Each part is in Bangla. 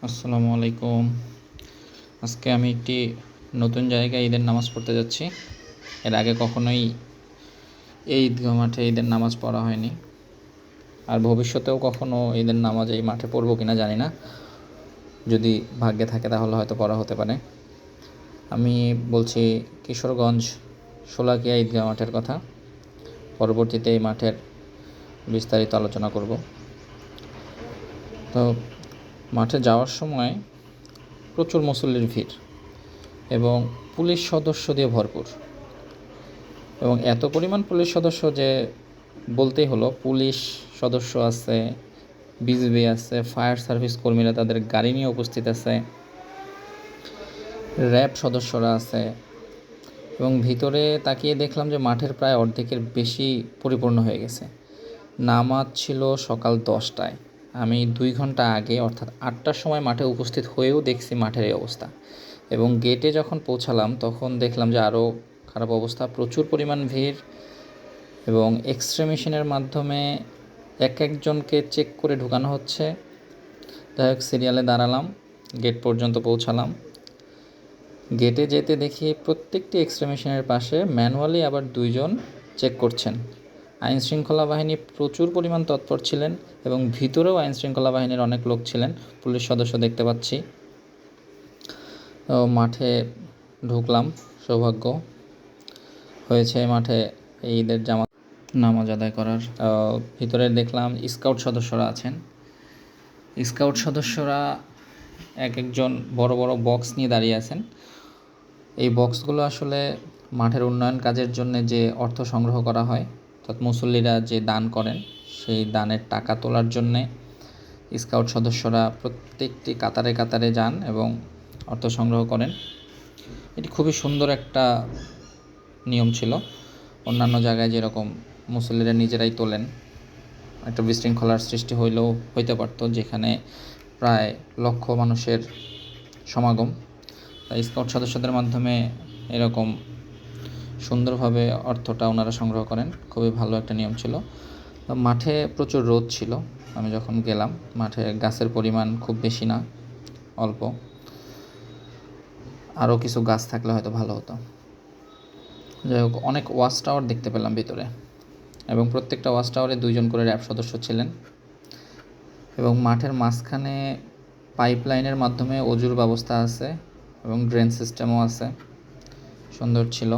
আসসালামু আলাইকুম। আজকে আমি একটি নতুন জায়গায় ঈদের নামাজ পড়তে যাচ্ছি। এর আগে কখনোই এই ঈদগাহ মাঠে ঈদের নামাজ পড়া হয়নি, আর ভবিষ্যতেও কখনো ঈদের নামাজ এই মাঠে পড়ব কিনা জানি না। যদি ভাগ্যে থাকে তাহলে হয়তো পড়া হতে পারে। আমি বলছি কিশোরগঞ্জ শোলাকিয়া ঈদগাহ মাঠের কথা। পরবর্তীতে এই মাঠের বিস্তারিত আলোচনা করব। তো মাঠে যাওয়ার সময় প্রচুর মুসল্লির ভিড় এবং পুলিশ সদস্য দিয়ে ভরপুর, এবং এত পরিমাণ পুলিশ সদস্য যে বলতেই হলো। পুলিশ সদস্য আছে, বিজিবি আছে, ফায়ার সার্ভিস কর্মীরা তাদের গাড়ি নিয়ে উপস্থিত আছে, র্যাব সদস্যরা আছে, এবং ভিতরে তাকিয়ে দেখলাম যে মাঠের প্রায় অর্ধেকের বেশি পরিপূর্ণ হয়ে গেছে। নামাজ ছিল সকাল 10টায়। আমি 2 ঘন্টা আগে অর্থাৎ 8টার সময় মাঠে উপস্থিত হয়েও দেখছি মাঠের এই অবস্থা, এবং গেটে যখন পৌঁছালাম তখন দেখলাম যে আরও খারাপ অবস্থা। প্রচুর পরিমাণ ভিড়, এবং এক্স-রে মেশিনের মাধ্যমে একজনকে চেক করে ঢুকানো হচ্ছে। যাই হোক, সিরিয়ালে দাঁড়ালাম, গেট পর্যন্ত পৌঁছালাম। গেটে যেতে দেখি প্রত্যেকটি এক্স-রে মেশিনের পাশে ম্যানুয়ালি আবার 2 জন চেক করছেন। আইনশৃঙ্খলা বাহিনী প্রচুর পরিমাণ তৎপর ছিলেন, এবং ভিতরেও আইনশৃঙ্খলা বাহিনীর অনেক লোক ছিলেন, পুলিশ সদস্য দেখতে পাচ্ছি। তো মাঠে ঢুকলাম, সৌভাগ্য হয়েছে মাঠে এই ঈদের নামাজ আদায় করার। ভিতরে দেখলাম স্কাউট সদস্যরা আছেন। স্কাউট সদস্যরা একজন বড় বড় বক্স নিয়ে দাঁড়িয়ে আছেন। এই বক্সগুলো আসলে মাঠের উন্নয়ন কাজের জন্য যে অর্থ সংগ্রহ করা হয়, অর্থাৎ মুসল্লিরা যে দান করেন সেই দানের টাকা তোলার জন্যে স্কাউট সদস্যরা প্রত্যেকটি কাতারে কাতারে যান এবং অর্থ সংগ্রহ করেন। এটি খুবই সুন্দর একটা নিয়ম ছিল। অন্যান্য জায়গায় যেরকম মুসল্লিরা নিজেরাই তোলেন, একটা বিশৃঙ্খলার সৃষ্টি হইতে পারত, যেখানে প্রায় লক্ষ মানুষের সমাগম। তাই স্কাউট সদস্যদের মাধ্যমে এরকম সুন্দরভাবে অর্থটা ওনারা সংগ্রহ করেন। খুবই ভালো একটা নিয়ম ছিল। মাঠে প্রচুর রোদ ছিল। আমি যখন গেলাম, মাঠে গাছের পরিমাণ খুব বেশি না, অল্প। আরও কিছু গাছ থাকলে হয়তো ভালো হতো। যাই হোক, অনেক ওয়াচ টাওয়ার দেখতে পেলাম ভিতরে, এবং প্রত্যেকটা ওয়াচ টাওয়ারে 2 জন করে র্যাব সদস্য ছিলেন, এবং মাঠের মাঝখানে পাইপলাইনের মাধ্যমে অজুর ব্যবস্থা আছে এবং ড্রেন সিস্টেমও আছে। সুন্দর ছিল।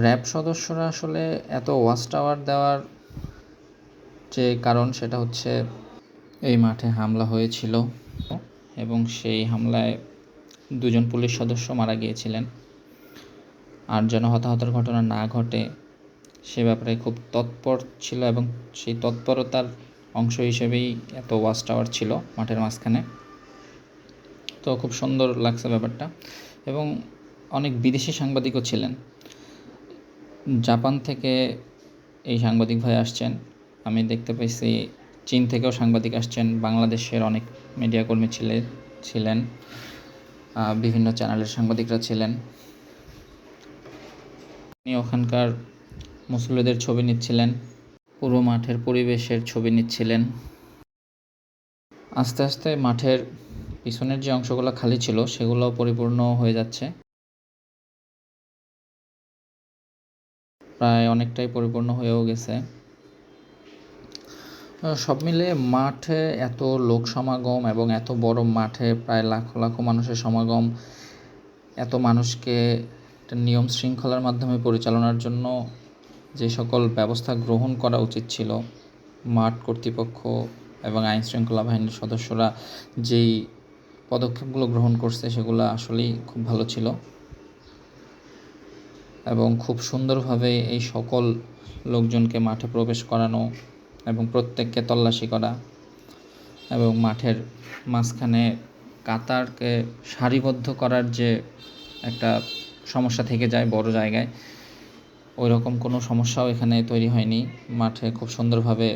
র্যাব সদস্যরা আসলে এত ওয়াচ টাওয়ার দেওয়ার যে কারণ, সেটা হচ্ছে এই মাঠে হামলা হয়েছিল, এবং সেই হামলায় 2 জন পুলিশ সদস্য মারা গিয়েছিলেন। আর যেন হতাহতের ঘটনা না ঘটে সে ব্যাপারে খুব তৎপর ছিল, এবং সেই তৎপরতার অংশ হিসেবেই এত ওয়াচ টাওয়ার ছিল মাঠের মাঝখানে। তো খুব সুন্দর লাগছে ব্যাপারটা। এবং অনেক বিদেশি সাংবাদিকও ছিলেন। জাপান থেকে এই সাংবাদিক ভাই আসছেন, আমি দেখতে পাইছি। চীন থেকেও সাংবাদিক আসছেন, বাংলাদেশের অনেক মিডিয়া কর্মী ছিলেন, বিভিন্ন চ্যানেলের সাংবাদিকরা ছিলেন। উনি ওখানকার মুসল্লিদের ছবি নিচ্ছিলেন, পুরো মাঠের পরিবেশের ছবি নিচ্ছিলেন। আস্তে আস্তে মাঠের পিছনের যে অংশগুলো খালি ছিল সেগুলো পরিপূর্ণ হয়ে যাচ্ছে, প্রায় অনেকটাই পরিপূর্ণ হয়েও গেছে। সব মিলে মাঠে এত লোক সমাগম, এবং এত বড় মাঠে প্রায় লাখো লাখো মানুষের সমাগম, এত মানুষকে একটা নিয়ম শৃঙ্খলার মাধ্যমে পরিচালনার জন্য যে সকল ব্যবস্থা গ্রহণ করা উচিত ছিল, মাঠ কর্তৃপক্ষ এবং আইন শৃঙ্খলা বাহিনীর সদস্যরা যেই পদক্ষেপগুলো গ্রহণ করছে সেগুলো আসলেই খুব ভালো ছিল, এবং খুব সুন্দরভাবে এই সকল লোকজনকে মাঠে প্রবেশ করানো এবং প্রত্যেককে তল্লাশি করা, এবং মাঠের মাঝখানে কাতারকে সারিবদ্ধ করার যে একটা সমস্যা থেকে যায় বড় জায়গায়, ওই রকম কোনো সমস্যাও এখানে তৈরি হয়নি। মাঠে খুব সুন্দরভাবে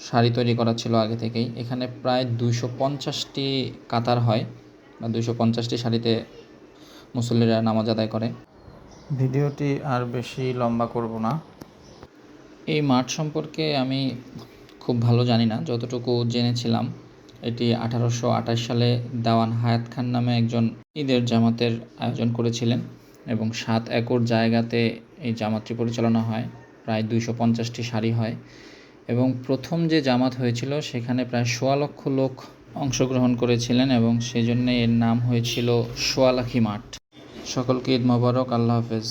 সারি তৈরি করা ছিল আগে থেকেই। এখানে প্রায় 250টি কাতার হয়, বা 250টি সারিতে মুসল্লিরা নামাজ আদায় করে। ভিডিওটি আর বেশি লম্বা করব না। এই মাঠ সম্পর্কে আমি খুব ভালো জানি না, যতটুকু জেনেছিলাম এটি 1828 সালে দেওয়ান হায়াত খান নামে একজন ঈদের জামাতের আয়োজন করেছিলেন এবং 7 একর জায়গাতে এই জামাতটি পরিচালনা হয়। প্রায় 250টি সারি হয় এবং প্রথম যে জামাত হয়েছিল সেখানে প্রায় 1.25 লক্ষ লোক অংশগ্রহণ করেছিলেন এবং সেজন্য এর নাম হয়েছিল সোয়ালাখি মাঠ। সকলকে ঈদ মোবারক। আল্লাহ হাফেজ।